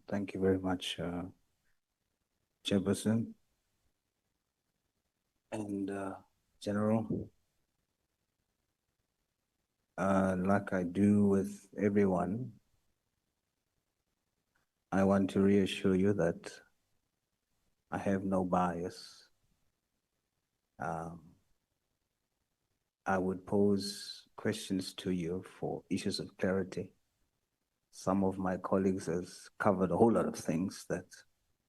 Thank you very much, Chairperson and General. Like I do with everyone, I want to reassure you that I have no bias. I would pose questions to you for issues of clarity. Some of my colleagues has covered a whole lot of things that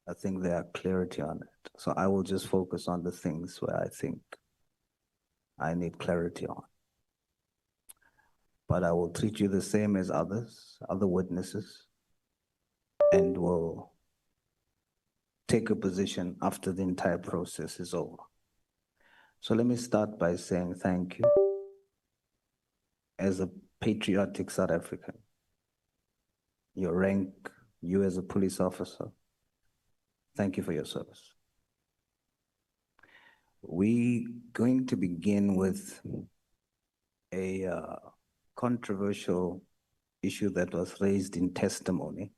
I think there are clarity on it. So I will just focus on the things where I think I need clarity on. But I will treat you the same as others, other witnesses, and will take a position after the entire process is over. So let me start by saying thank you. As a patriotic South African, your rank, you as a police officer, thank you for your service. We're going to begin with a controversial issue that was raised in testimony,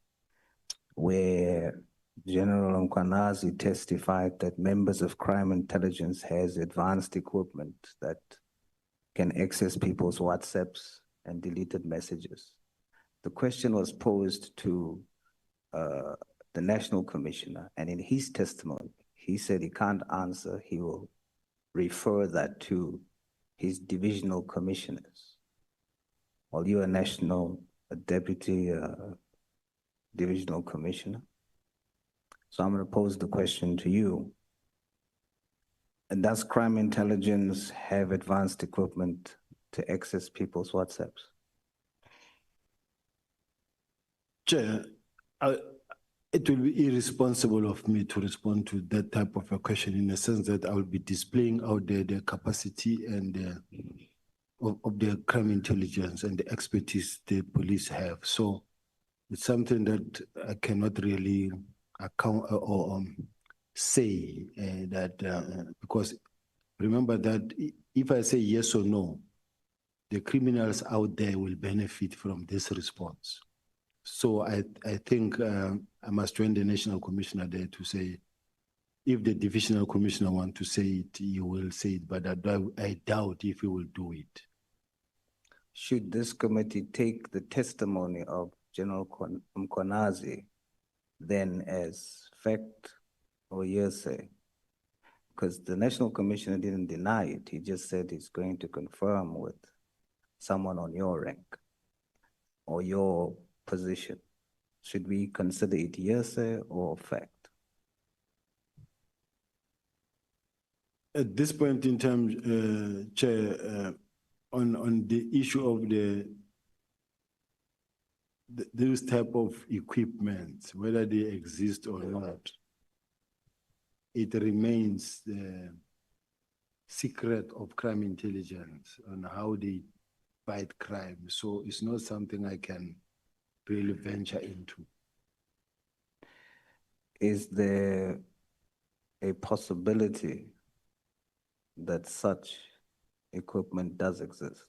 where General Mkwanazi testified that members of crime intelligence has advanced equipment that can access people's WhatsApps and deleted messages. The question was posed to the National Commissioner, and in his testimony, he said he can't answer, he will refer that to his divisional commissioners. While you are a deputy divisional commissioner. So I'm going to pose the question to you. And does crime intelligence have advanced equipment to access people's WhatsApps? Chair, it will be irresponsible of me to respond to that type of a question in the sense that I will be displaying out there the capacity and of the crime intelligence and the expertise the police have. So it's something that I cannot really account or say that because remember that if I say yes or no, the criminals out there will benefit from this response. So I think I must join the National Commissioner there to say, if the Divisional Commissioner wants to say it, he will say it, but I doubt if he will do it. Should this committee take the testimony of General Mkwanazi then as fact or hearsay? Because the National Commissioner didn't deny it, he just said he's going to confirm with someone on your rank or your position. Should we consider it hearsay or fact? At this point in time, Chair, on the issue of those type of equipment, whether they exist or not, it remains the secret of crime intelligence on how they fight crime. So it's not something I can really venture into. Is there a possibility that such equipment does exist?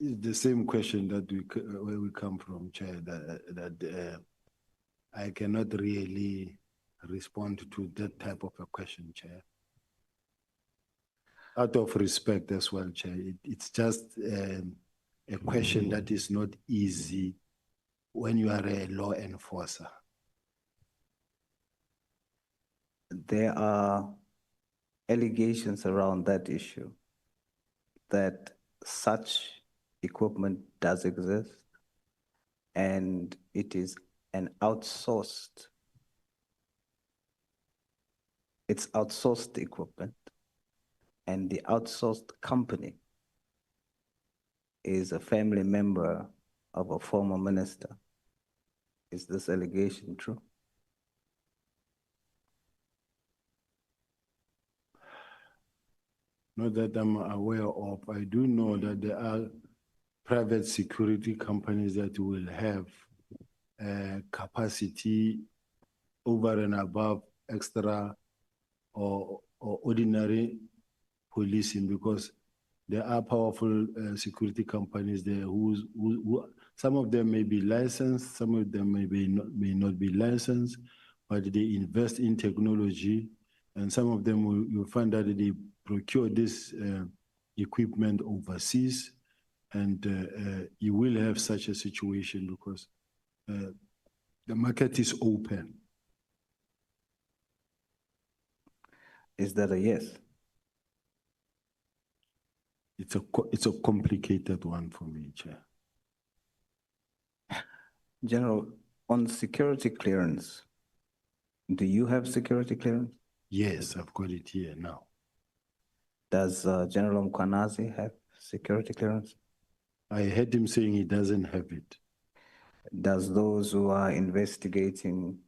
It's the same question that where we come from, Chair, that I cannot really respond to that type of a question, Chair. Out of respect as well, Chair, it's just a question that is not easy when you are a law enforcer. There are allegations around that issue that such equipment does exist and it is an outsourced, it's outsourced equipment, and the outsourced company is a family member of a former minister. Is this allegation true? Not that I'm aware of. I do know that there are private security companies that will have capacity over and above extra or ordinary policing, because there are powerful security companies there who Some of them may be licensed, some of them may not be licensed, but they invest in technology, and some of them you'll find that they procure this equipment overseas, and you will have such a situation because the market is open. Is that a yes? It's a complicated one for me, Chair. General, on security clearance, do you have security clearance? Yes, I've got it here now. Does General Mkwanazi have security clearance? I heard him saying he doesn't have it. Does those who are investigating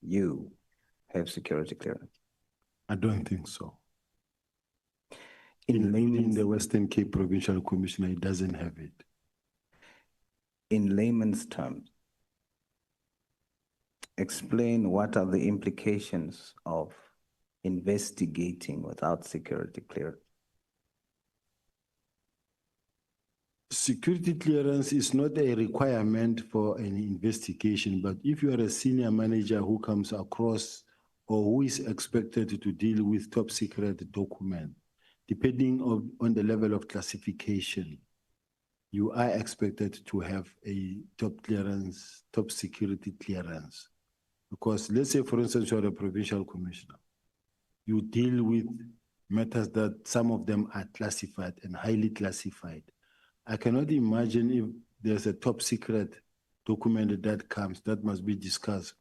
you have security clearance? I don't think so. In the Western Cape Provincial Commissioner, he doesn't have it. In layman's terms, explain what are the implications of investigating without security clearance. Security clearance is not a requirement for an investigation, but if you are a senior manager who comes across or who is expected to deal with top secret document, depending on the level of classification, you are expected to have a top clearance, top security clearance. Because let's say, for instance, you're a provincial commissioner. You deal with matters that some of them are classified and highly classified. I cannot imagine if there's a top secret document that comes, that must be discussed.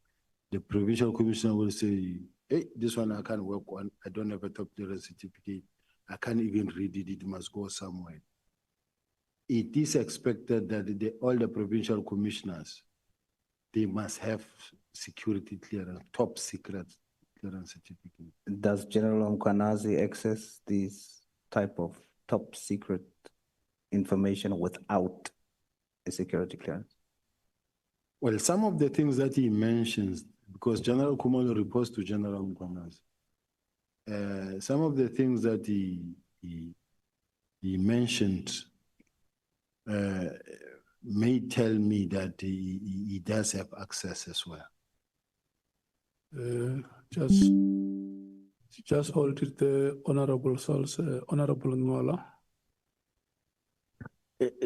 The provincial commissioner will say, hey, this one I can't work on. I don't have a top clearance certificate. I can't even read it. It must go somewhere. It is expected that all the provincial commissioners, they must have security clearance, top secret clearance certificate. Does General Mkwanazi access these type of top secret information without a security clearance? Well, some of the things that he mentions, because General Kumalo reports to General Mkwanazi, some of the things that he mentioned may tell me that he does have access as well. Just hold it, the Honorable Sauls, Honorable Nwala.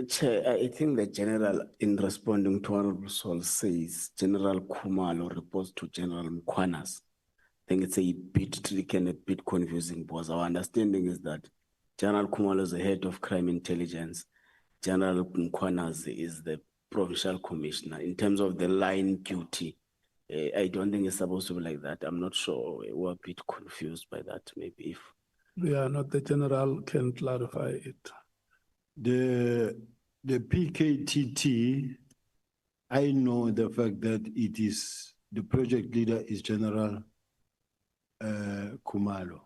Chair, I think the General, in responding to Honorable Sauls, says General Kumalo reports to General Mkwanazi. I think it's a bit tricky and a bit confusing because our understanding is that General Kumalo is the head of crime intelligence. General Mkwanazi is the provincial commissioner. In terms of the line duty, I don't think it's supposed to be like that. I'm not sure. We're a bit confused by that. Maybe if Yeah, not the General can clarify it. The PKTT, I know the fact that it is, the project leader is General Kumalo.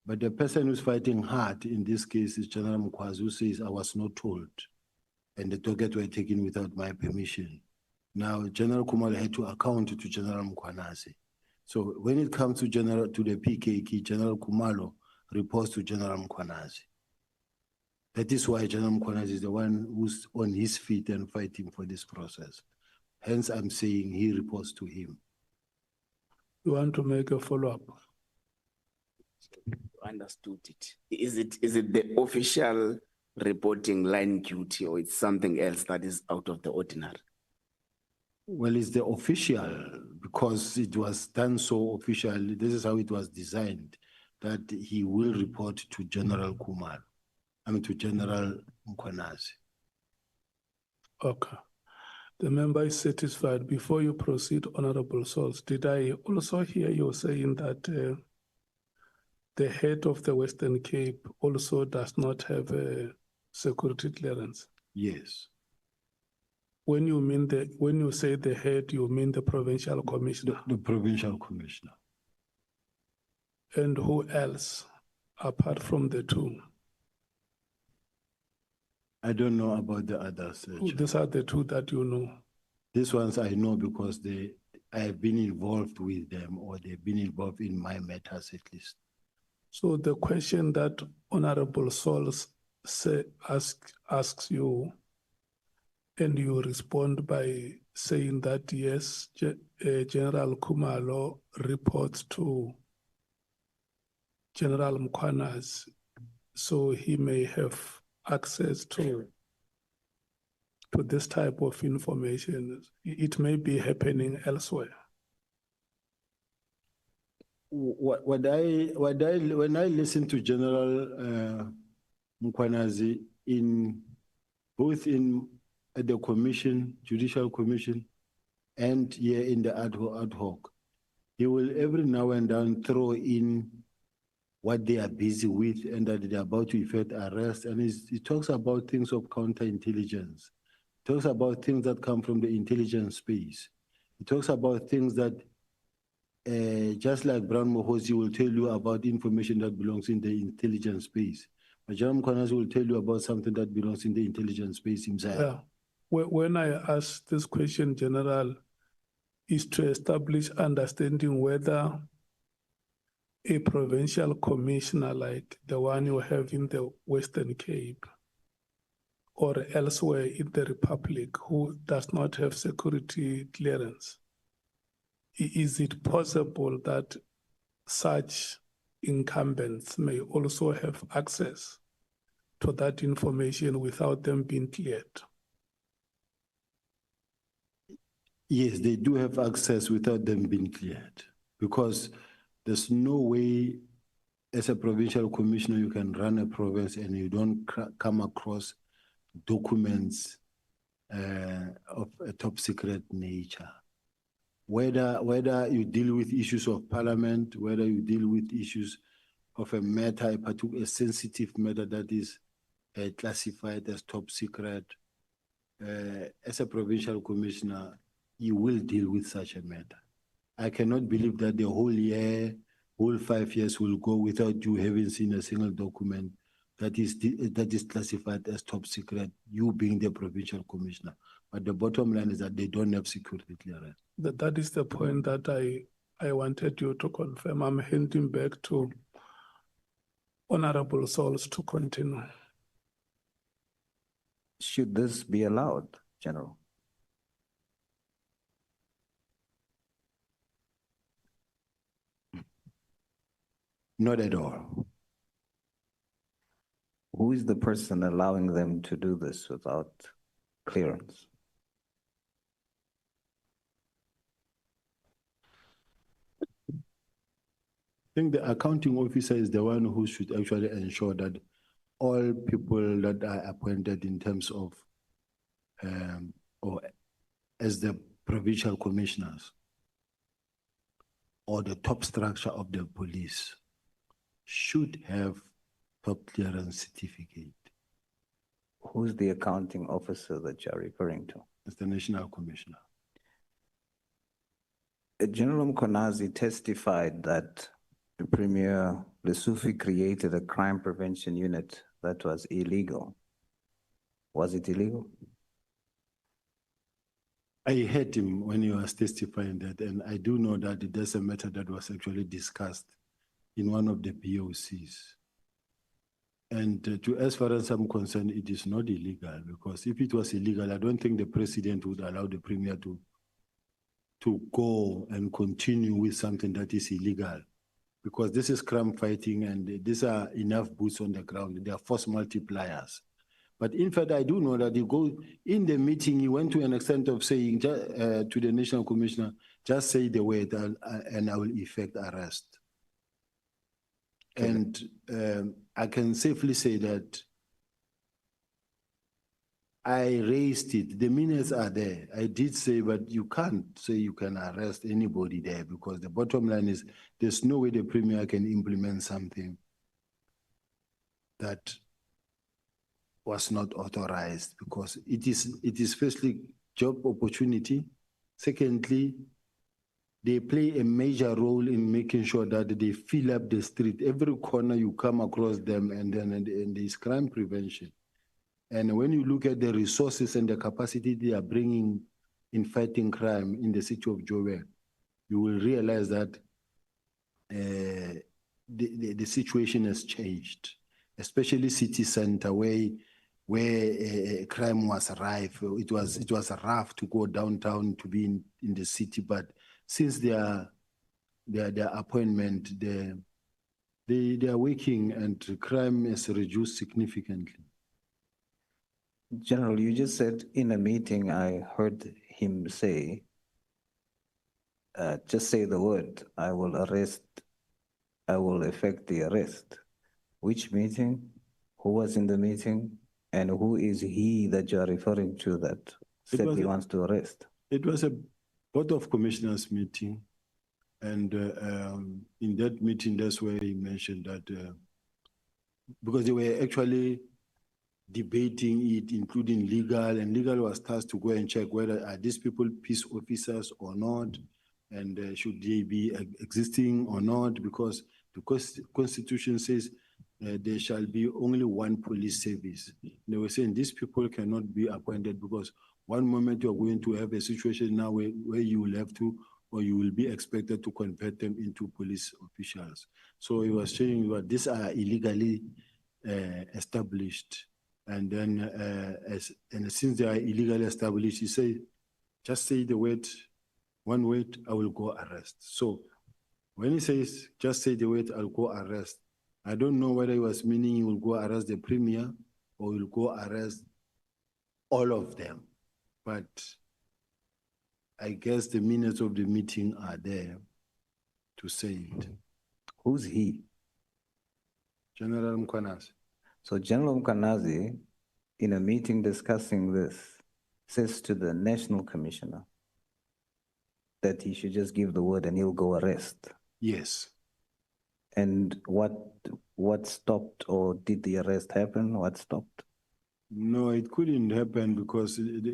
But the person who's fighting hard in this case is General Mkwanazi, who says, I was not told. And the targets were taken without my permission. Now, General Kumalo had to account to General Mkwanazi. So when it comes to the PKK, General Kumalo reports to General Mkwanazi. That is why General Mkwanazi is the one who's on his feet and fighting for this process. Hence, I'm saying he reports to him. You want to make a follow-up? understood it. Is it the official reporting line duty or it's something else that is out of the ordinary? Well, it's the official because it was done so official. This is how it was designed, that he will report to General Kumalo, to General Mkwanazi. Okay. The member is satisfied. Before you proceed, Honorable Sauls, did I also hear you saying that the head of the Western Cape also does not have a security clearance? Yes. When you say the head, you mean the provincial commissioner? The provincial commissioner. And who else, apart from the two? I don't know about the others. These are the two that you know? These ones I know because I have been involved with them, or they've been involved in my matters at least. So the question that Honorable Sauls asks you, And you respond by saying that yes, General Kumalo reports to General Mkwanazi, so he may have access to this type of information. It may be happening elsewhere. When I listen to General Mkwanazi both in the commission, judicial commission, and here in the ad hoc, he will every now and then throw in what they are busy with and that they're about to effect arrest. And he talks about things of counterintelligence. He talks about things that come from the intelligence space. He talks about things that, just like Brown Mohosi will tell you about information that belongs in the intelligence space. But General Mkwanazi will tell you about something that belongs in the intelligence space himself. Yeah. When I ask this question, General, is to establish understanding whether a provincial commissioner like the one you have in the Western Cape or elsewhere in the Republic who does not have security clearance, is it possible that such incumbents may also have access to that information without them being cleared? Yes, they do have access without them being cleared, because there's no way as a provincial commissioner you can run a province and you don't come across documents of a top secret nature. Whether you deal with issues of parliament, whether you deal with issues of a matter, a sensitive matter that is classified as top secret, as a provincial commissioner, you will deal with such a matter. I cannot believe that the whole 5 years will go without you having seen a single document that is classified as top secret, you being the provincial commissioner. But the bottom line is that they don't have security clearance. That is the point that I wanted you to confirm. I'm handing back to Honorable Sauls to continue. Should this be allowed, General? Not at all. Who is the person allowing them to do this without clearance? I think the accounting officer is the one who should actually ensure that all people that are appointed in terms of, or as the provincial commissioners or the top structure of the police should have top clearance certificate. Who's the accounting officer that you're referring to? It's the national commissioner. General Mkwanazi testified that the Premier Lesufi created a crime prevention unit that was illegal. Was it illegal? I heard him when he was testifying that, and I do know that there's a matter that was actually discussed in one of the POCs. And as far as I'm concerned, it is not illegal, because if it was illegal, I don't think the president would allow the premier to go and continue with something that is illegal, because this is crime fighting and these are enough boots on the ground. They are force multipliers. But in fact, I do know that in the meeting, he went to an extent of saying to the national commissioner, just say the word and I will effect arrest. Okay. And I can safely say that I raised it. The minutes are there. I did say, but you can't say you can arrest anybody there, because the bottom line is there's no way the premier can implement something that was not authorized, because it is firstly job opportunity. Secondly, they play a major role in making sure that they fill up the street. Every corner you come across them, and there's crime prevention. And when you look at the resources and the capacity they are bringing in fighting crime in the city of Joburg, you will realize that the situation has changed, especially city center, where where crime was rife. It was rough to go downtown to be in the city, but since their appointment, they are working and crime has reduced significantly. General, you just said in a meeting, I heard him say, just say the word, I will effect the arrest. Which meeting? Who was in the meeting? And who is he that you are referring to that said he wants to arrest? It was a Board of Commissioners meeting. And in that meeting, that's where he mentioned that because they were actually debating it, including legal, and legal was tasked to go and check whether are these people peace officers or not, and should they be existing or not, because the Constitution says there shall be only one police service. They were saying these people cannot be appointed because one moment you are going to have a situation now where you will have to, or you will be expected to convert them into police officials. So he was saying that these are illegally established. And then since they are illegally established, he said, just say the word, one word, I will go arrest. So when he says, just say the word, I'll go arrest, I don't know whether he was meaning he will go arrest the premier or he will go arrest all of them. But I guess the minutes of the meeting are there to say it. Who's he? General Mkwanazi. So General Mkwanazi, in a meeting discussing this, says to the National Commissioner that he should just give the word and he'll go arrest. Yes. And what stopped, or did the arrest happen? What stopped? No, it couldn't happen because the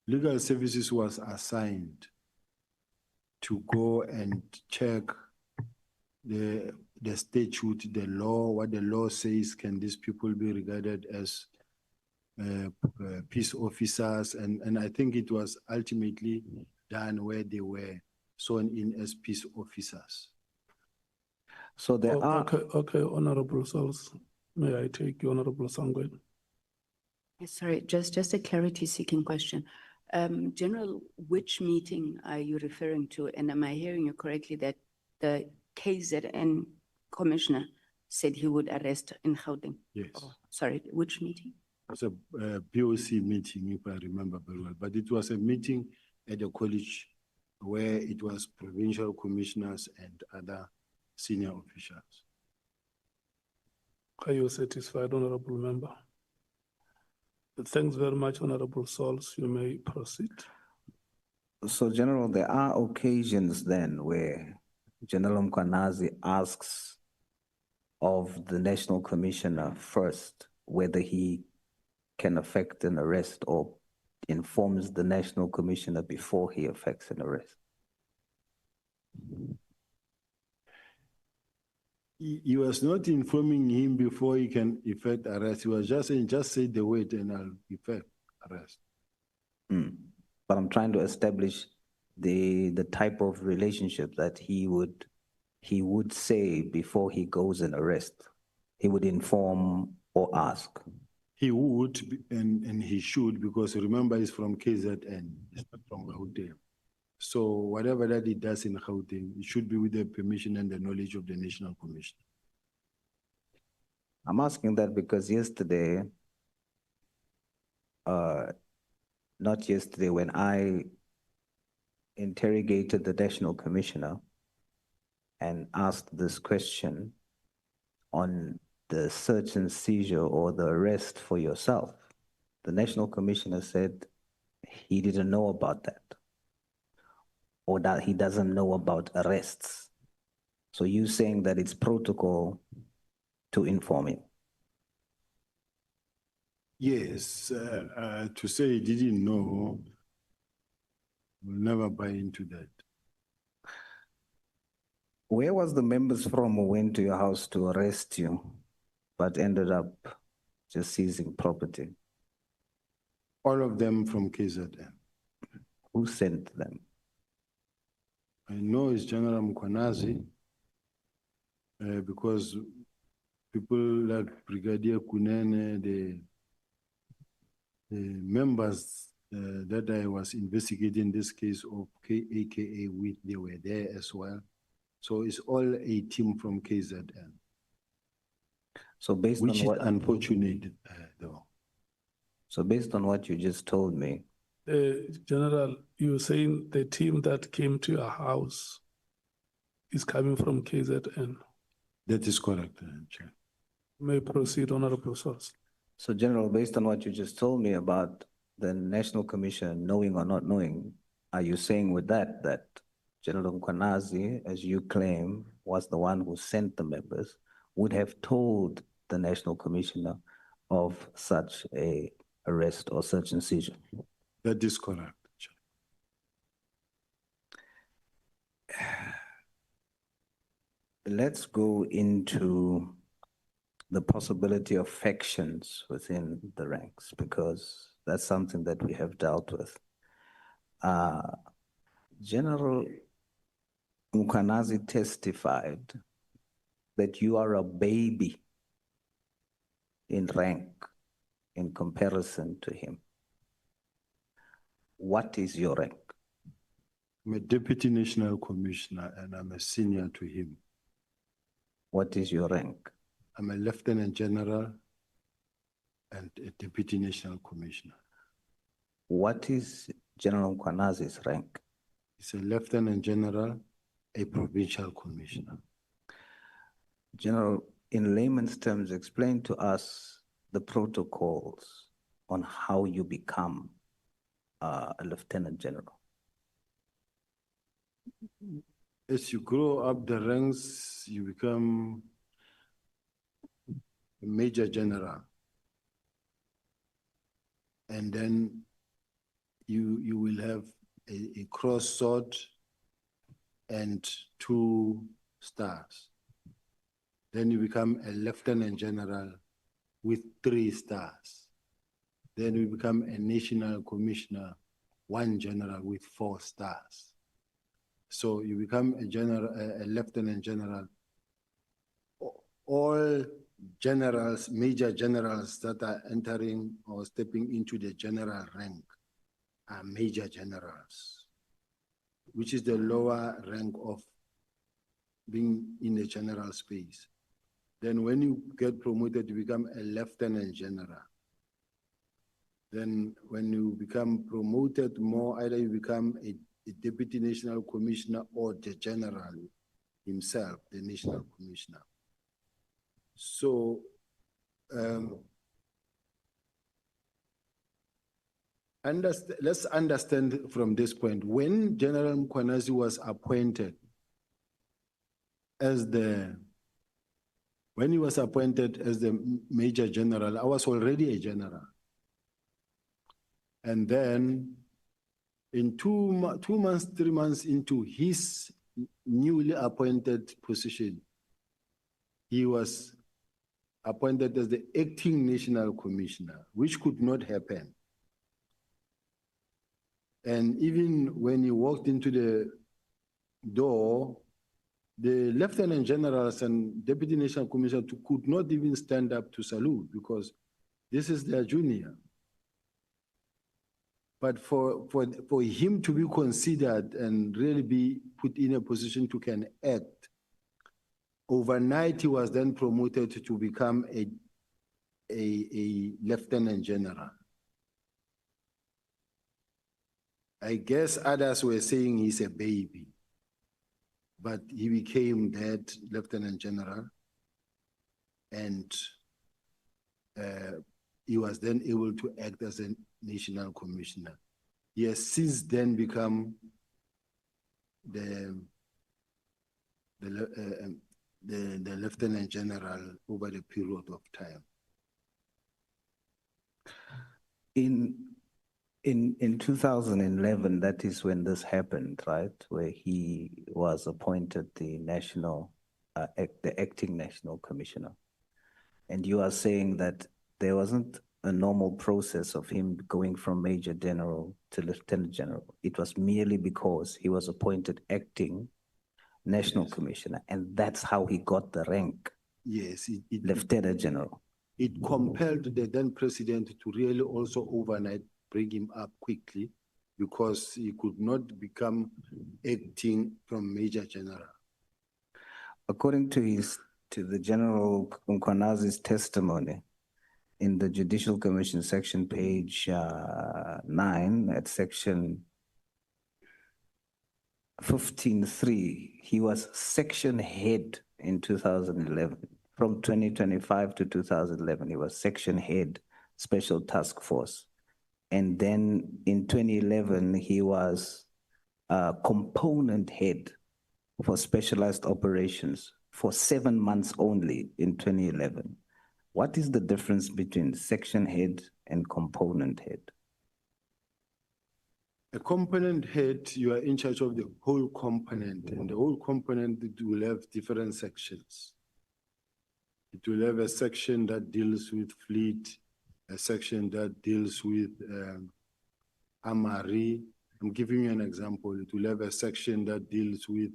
legal services was assigned to go and check the statute, the law, what the law says, can these people be regarded as peace officers? And I think it was ultimately done where they were sworn in as peace officers. So there are... Okay, Honorable Sauls, may I take you, Honorable Sangwen? Sorry, just a clarity-seeking question. General, which meeting are you referring to? And am I hearing you correctly that the KZN commissioner said he would arrest in Gauteng? Yes. Oh, sorry, which meeting? It was a POC meeting, if I remember very well, but it was a meeting at the college where it was provincial commissioners and other senior officials. Are you satisfied, Honorable Member? Thanks very much, Honorable Sauls. You may proceed. So, General, there are occasions then where General Mkwanazi asks of the National Commissioner first whether he can effect an arrest, or informs the National Commissioner before he effects an arrest. He was not informing him before he can effect arrest. He was just saying, just say the word and I'll effect arrest. But I'm trying to establish the type of relationship that he would say before he goes and arrest. He would inform or ask. He would, and he should, because remember he's from KZN, he's not from Gauteng. So whatever that he does in Gauteng, it should be with the permission and the knowledge of the National Commission. I'm asking that because yesterday, not yesterday, when I interrogated the National Commissioner and asked this question on the search and seizure or the arrest for yourself, the National Commissioner said he didn't know about that, or that he doesn't know about arrests. So you saying that it's protocol to inform him? Yes, to say he didn't know, we'll never buy into that. Where was the members from who went to your house to arrest you, but ended up just seizing property? All of them from KZN. Who sent them? I know it's General Mkwanazi, because people like Brigadier Kunene, the members that I was investigating this case of AKA with, they were there as well. So it's all a team from KZN, So based which on is unfortunate though. So based on what you just told me, General, you're saying the team that came to your house is coming from KZN. That is correct, Chair. May proceed, Honorable Sauls. so General, based on what you just told me about the National Commission knowing or not knowing, are you saying with that General Mkwanazi, as you claim, was the one who sent the members, would have told the National Commissioner of such a arrest or search and seizure? That is correct, Chair. Let's go into the possibility of factions within the ranks, because that's something that we have dealt with. General Mkwanazi testified that you are a baby in rank in comparison to him. What is your rank? I'm a Deputy National Commissioner and I'm a senior to him. What is your rank? I'm a Lieutenant General and a Deputy National Commissioner. What is General Mkwanazi's rank? He's a Lieutenant General, a Provincial Commissioner. General, in layman's terms, explain to us the protocols on how you become a Lieutenant General. As you grow up the ranks, you become a Major General. And then you will have a cross sword and 2 stars. Then you become a Lieutenant General with 3 stars. Then you become a National Commissioner, 1 General with 4 stars. So you become a general, a Lieutenant General. All generals, major generals that are entering or stepping into the general rank are major generals, which is the lower rank of being in the general space. Then when you get promoted, you become a Lieutenant General. Then when you become promoted more, either you become a Deputy National Commissioner or the General himself, the National Commissioner. So, let's understand from this point, when General Mkwanazi was appointed as when he was appointed as the Major General, I was already a general. And then in 2 months, 3 months into his newly appointed position, he was appointed as the acting National Commissioner, which could not happen. And even when he walked into the door, the Lieutenant Generals and Deputy National Commissioner could not even stand up to salute because this is their junior. But for him to be considered and really be put in a position to can act, overnight he was then promoted to become a Lieutenant General. I guess others were saying he's a baby, but he became that Lieutenant General, and he was then able to act as a National Commissioner. He has since then become the Lieutenant General over the period of time. In 2011, that is when this happened, right? Where he was appointed the acting National Commissioner. And you are saying that there wasn't a normal process of him going from Major General to Lieutenant General. It was merely because he was appointed acting National Commissioner, and that's how he got the rank Yes, Lieutenant General. it compelled the then president to really also overnight bring him up quickly because he could not become acting from Major General. According to the General Mkwanazi's testimony in the Judicial Commission section, page 9 at section 15.3, he was section head in 2011. From 2025 to 2011, he was section head, Special Task Force. And then in 2011, he was component head for specialized operations for 7 months only in 2011. What is the difference between section head and component head? A component head, you are in charge of the whole component, and the whole component will have different sections. It will have a section that deals with fleet, a section that deals with armory. I'm giving you an example. It will have a section that deals with,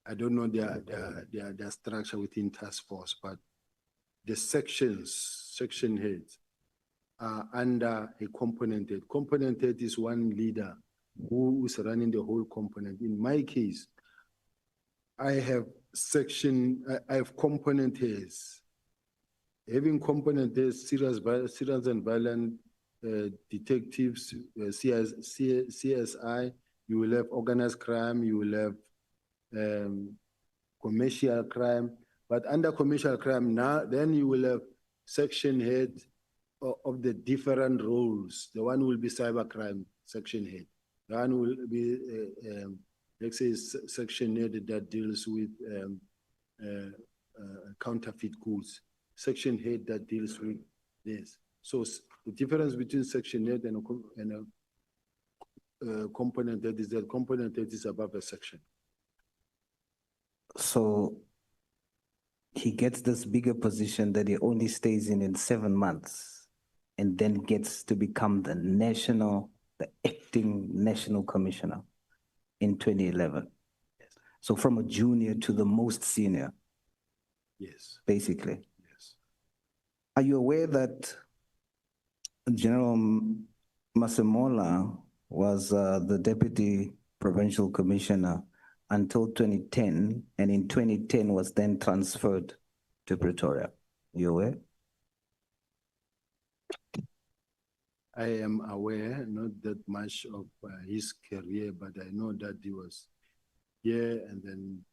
I don't know their structure within task force, but the section heads are under a component head. Component head is one leader who is running the whole component. In my case, I have component heads. Having component heads, serious and violent detectives, CSI, you will have organized crime, you will have commercial crime, but under commercial crime now, then you will have section head of the different roles. The one will be cybercrime section head. The one will be, let's say, section head that deals with counterfeit goods. Section head that deals with this. So the difference between section head and a component head is that component head is above a section. So he gets this bigger position that he only stays in 7 months and then gets to become the acting national commissioner in 2011. Yes. So from a junior to the most senior. Yes. Basically. Yes. Are you aware that General Masemola was the deputy provincial commissioner until 2010, and in 2010 was then transferred to Pretoria? You aware? I am aware, not that much of his career, but I know that he was here and then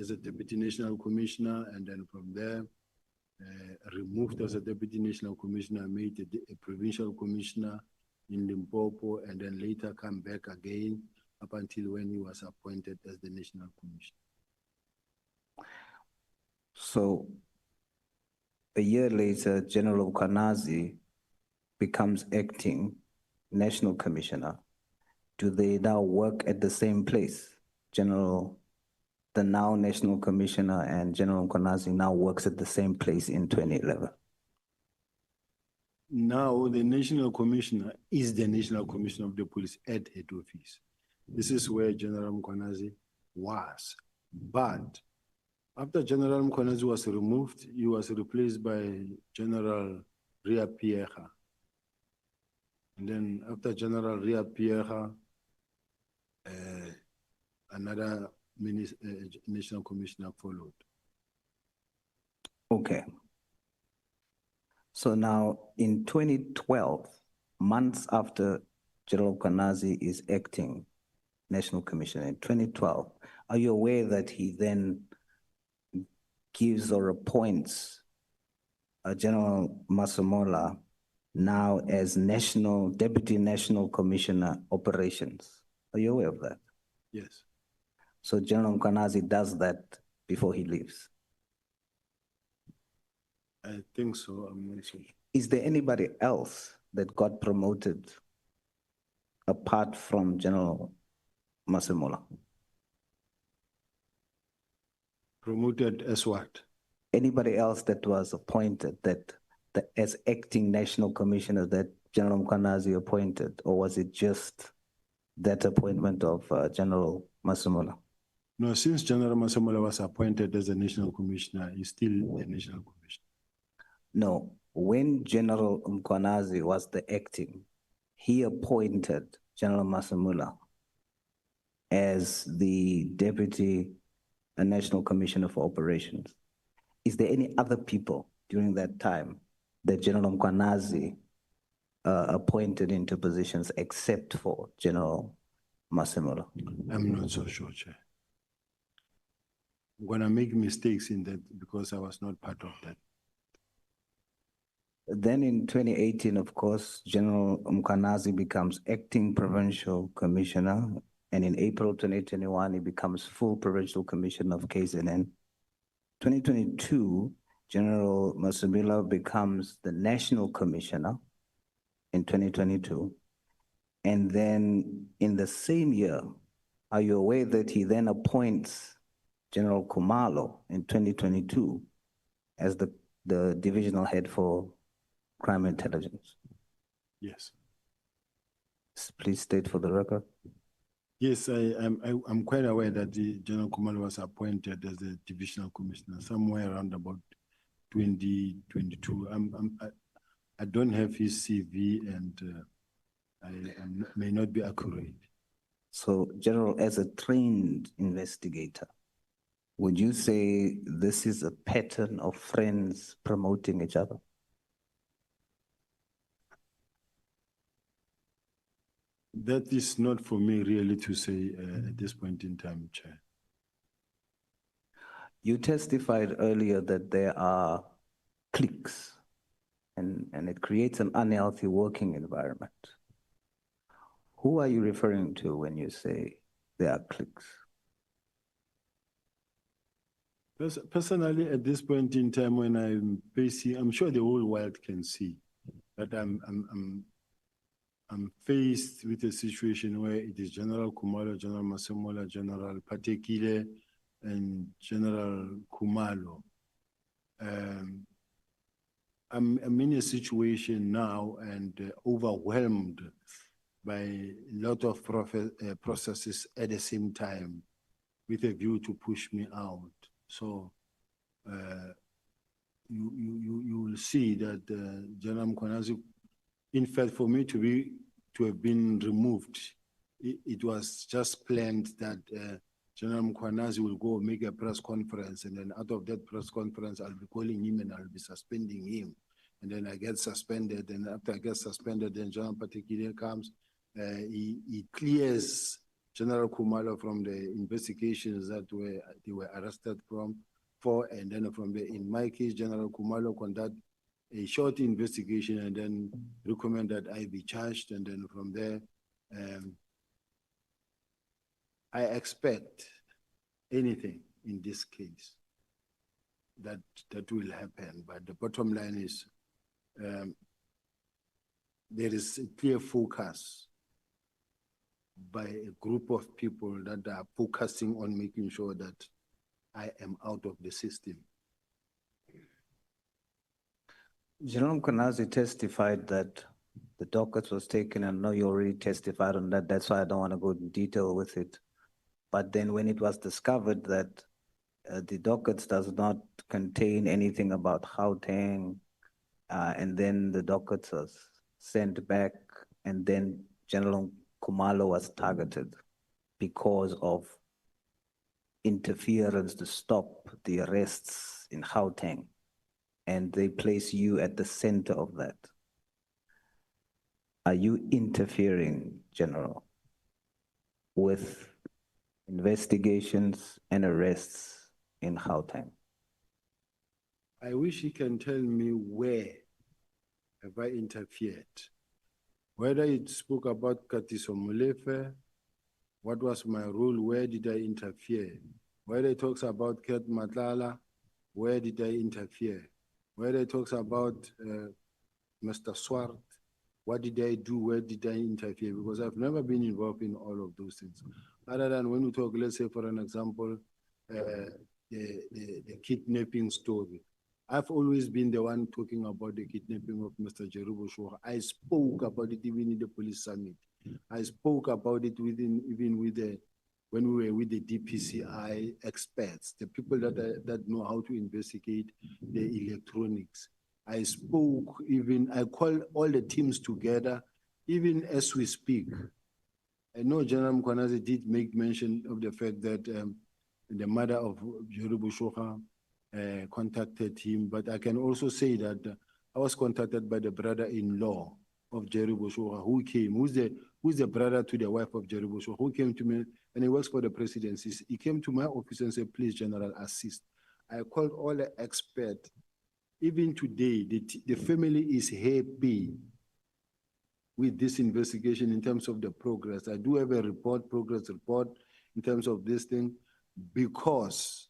as a deputy national commissioner, and then from there removed as a deputy national commissioner, made a provincial commissioner in Limpopo, and then later come back again up until when he was appointed as the national commissioner. So a year later, General Mkwanazi becomes acting national commissioner. Do they now work at the same place? The now national commissioner and General Mkwanazi now works at the same place in 2011. Now the national commissioner is the national commissioner of the police at head office. This is where General Mkwanazi was. But after General Mkwanazi was removed, he was replaced by General Ria Pierre. And then after General Ria Pierre, another national commissioner followed. Okay. So now in 2012, months after General Mkwanazi is acting national commissioner in 2012, are you aware that he then gives or appoints General Masemola now as Deputy National Commissioner Operations? Are you aware of that? Yes. So General Mkwanazi does that before he leaves? I think so, I'm not sure. Is there anybody else that got promoted apart from General Masemola? Promoted as what? Anybody else that was appointed as acting national commissioner that General Mkwanazi appointed, or was it just that appointment of General Masemola? No, since General Masemola was appointed as a national commissioner, he's still a national commissioner. No, when General Mkwanazi was the acting, he appointed General Masamula as the Deputy National Commissioner for Operations. Is there any other people during that time that General Mkwanazi appointed into positions except for General Masamula? I'm not so sure, Chair. I'm gonna make mistakes in that because I was not part of that. Then in 2018, of course, General Mkwanazi becomes acting provincial commissioner, and in April 2021, he becomes full provincial commissioner of KZN. 2022, General Masamula becomes the national commissioner in 2022. And then in the same year, are you aware that he then appoints General Khumalo in 2022 as the divisional head for crime intelligence? Yes. Please state for the record. Yes, I'm quite aware that the General Khumalo was appointed as the divisional commissioner somewhere around about 2022. I don't have his CV and I may not be accurate. So, General, as a trained investigator, would you say this is a pattern of friends promoting each other? That is not for me really to say at this point in time, Chair. You testified earlier that there are cliques and it creates an unhealthy working environment. Who are you referring to when you say there are cliques? Personally, at this point in time, when I'm facing, I'm sure the whole world can see that I'm faced with a situation where it is General Khumalo, General Masemola, General Patekile, and General Khumalo. I'm in a situation now and overwhelmed by a lot of processes at the same time with a view to push me out. So you will see that General Mkwanazi, in fact, for me to have been removed, it was just planned that General Mkwanazi will go make a press conference, and then out of that press conference, I'll be calling him and I'll be suspending him. And then I get suspended, and after I get suspended, then General Patekile comes, he clears General Khumalo from the investigations that they were arrested for, and then from the, in my case, General Khumalo conduct a short investigation and then recommend that I be charged, and then from there, I expect anything in this case that will happen. But the bottom line is there is a clear focus by a group of people that are focusing on making sure that I am out of the system. General Mkwanazi testified that the docket was taken, and I know you already testified on that, that's why I don't want to go in detail with it. But then when it was discovered that the docket does not contain anything about Gauteng, and then the docket was sent back, and then General Khumalo was targeted because of interference to stop the arrests in Gauteng, and they place you at the center of that. Are you interfering, General, with investigations and arrests in Gauteng? I wish he can tell me where have I interfered. Whether it spoke about Katiso Molefe, what was my role, where did I interfere? Whether it talks about Ket Matlala, where did I interfere? Whether it talks about Mr. Swart, what did I do, where did I interfere? Because I've never been involved in all of those things. Other than when we talk, let's say for an example, the kidnapping story. I've always been the one talking about the kidnapping of Mr. Jerubo Shua. I spoke about it even in the police summit. I spoke about it even with when we were with the DPCI experts, the people that know how to investigate the electronics. I spoke I called all the teams together, even as we speak. I know General Mkwanazi did make mention of the fact that the mother of Jerry Bushoka contacted him, but I can also say that I was contacted by the brother-in-law of Jerry Bushoka who came, who's the brother to the wife of Jerry Bushoka, who came to me, and he works for the presidency. He came to my office and said, please, General, assist. I called all the experts. Even today, the family is happy with this investigation in terms of the progress. I do have a progress report in terms of this thing, because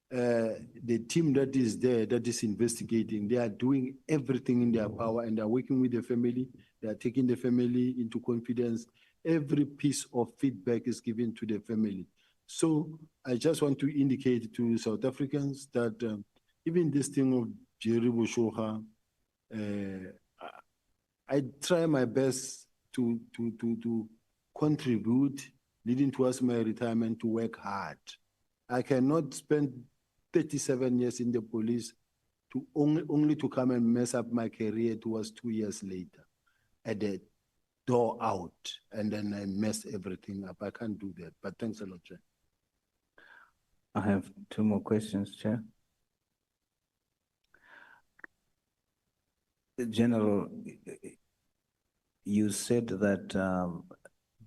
the team that is there, that is investigating, they are doing everything in their power, and they're working with the family. They are taking the family into confidence. Every piece of feedback is given to the family. So I just want to indicate to South Africans that even this thing of Jerry Bushoka, I try my best to contribute, leading towards my retirement, to work hard. I cannot spend 37 years in the police to only to come and mess up my career towards 2 years later at the door out, and then I mess everything up. I can't do that, but thanks a lot, Chair. I have 2 more questions, Chair. General, you said that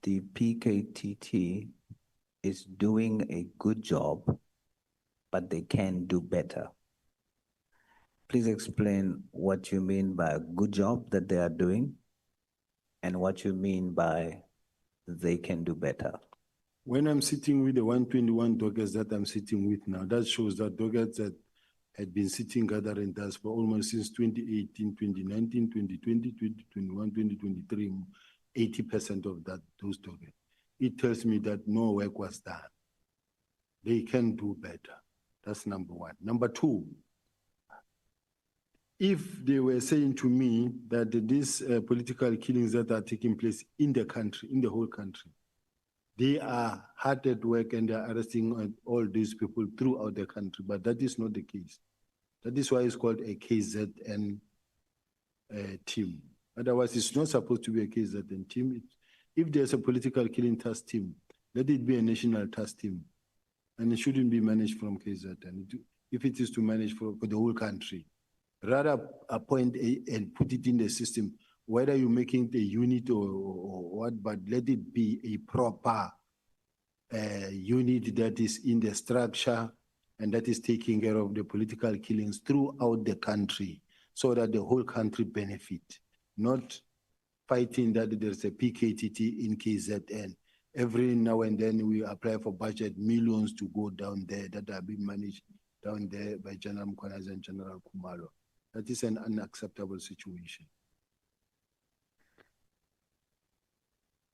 the PKTT is doing a good job, but they can do better. Please explain what you mean by a good job that they are doing and what you mean by they can do better. When I'm sitting with the 121 doggers that I'm sitting with now, that shows that doggers that had been sitting gathering us for almost since 2018, 2019, 2020, 2021, 2023, 80% of those doggers. It tells me that no work was done. They can do better. That's number one. Number two, if they were saying to me that these political killings that are taking place in the country, in the whole country, they are hard at work and they are arresting all these people throughout the country, but that is not the case. That is why it's called a KZN team. Otherwise, it's not supposed to be a KZN team. If there's a political killing task team, let it be a national task team, and it shouldn't be managed from KZN. If it is to manage for the whole country, rather appoint and put it in the system, whether you're making the unit or what, but let it be a proper unit that is in the structure and that is taking care of the political killings throughout the country so that the whole country benefit, not fighting that there's a PKTT in KZN. Every now and then we apply for budget, millions to go down there that are being managed down there by General Mkwanazi and General Khumalo. That is an unacceptable situation.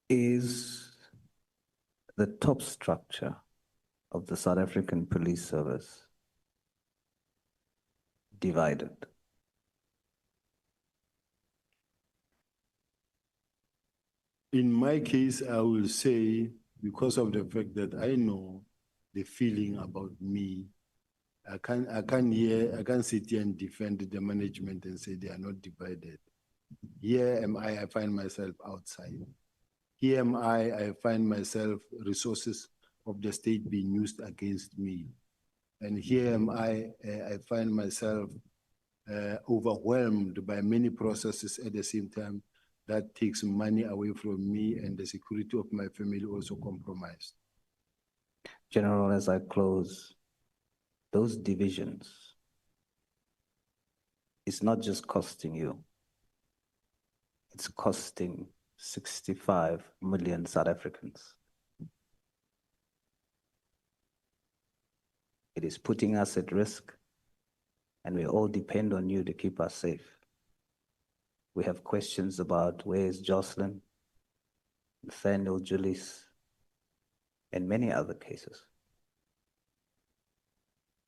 Is the top structure of the South African Police Service divided? In my case, I will say, because of the fact that I know the feeling about me, I can't sit here and defend the management and say they are not divided. Here am I find myself outside. Here am I find myself resources of the state being used against me. And here am I find myself overwhelmed by many processes at the same time that takes money away from me, and the security of my family also compromised. General, as I close, those divisions, it's not just costing you, it's costing 65 million South Africans. It is putting us at risk, and we all depend on you to keep us safe. We have questions about where is Jocelyn, Nathaniel, Julius, and many other cases.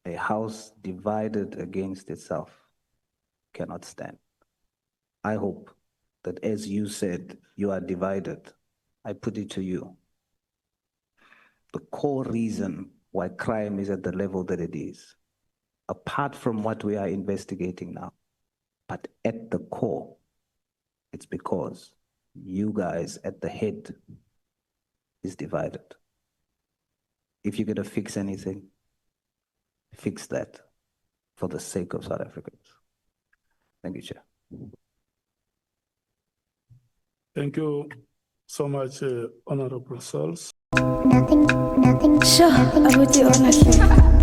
A house divided against itself cannot stand. I hope that, as you said, you are divided. I put it to you. the core reason why crime is at the level that it is, apart from what we are investigating now. But at the core, it's because you guys at the head is divided. If you're going to fix anything, fix that for the sake of South Africans. Thank you, Chair. Thank you so much, Honorable Sauls. Sure, I would honestly.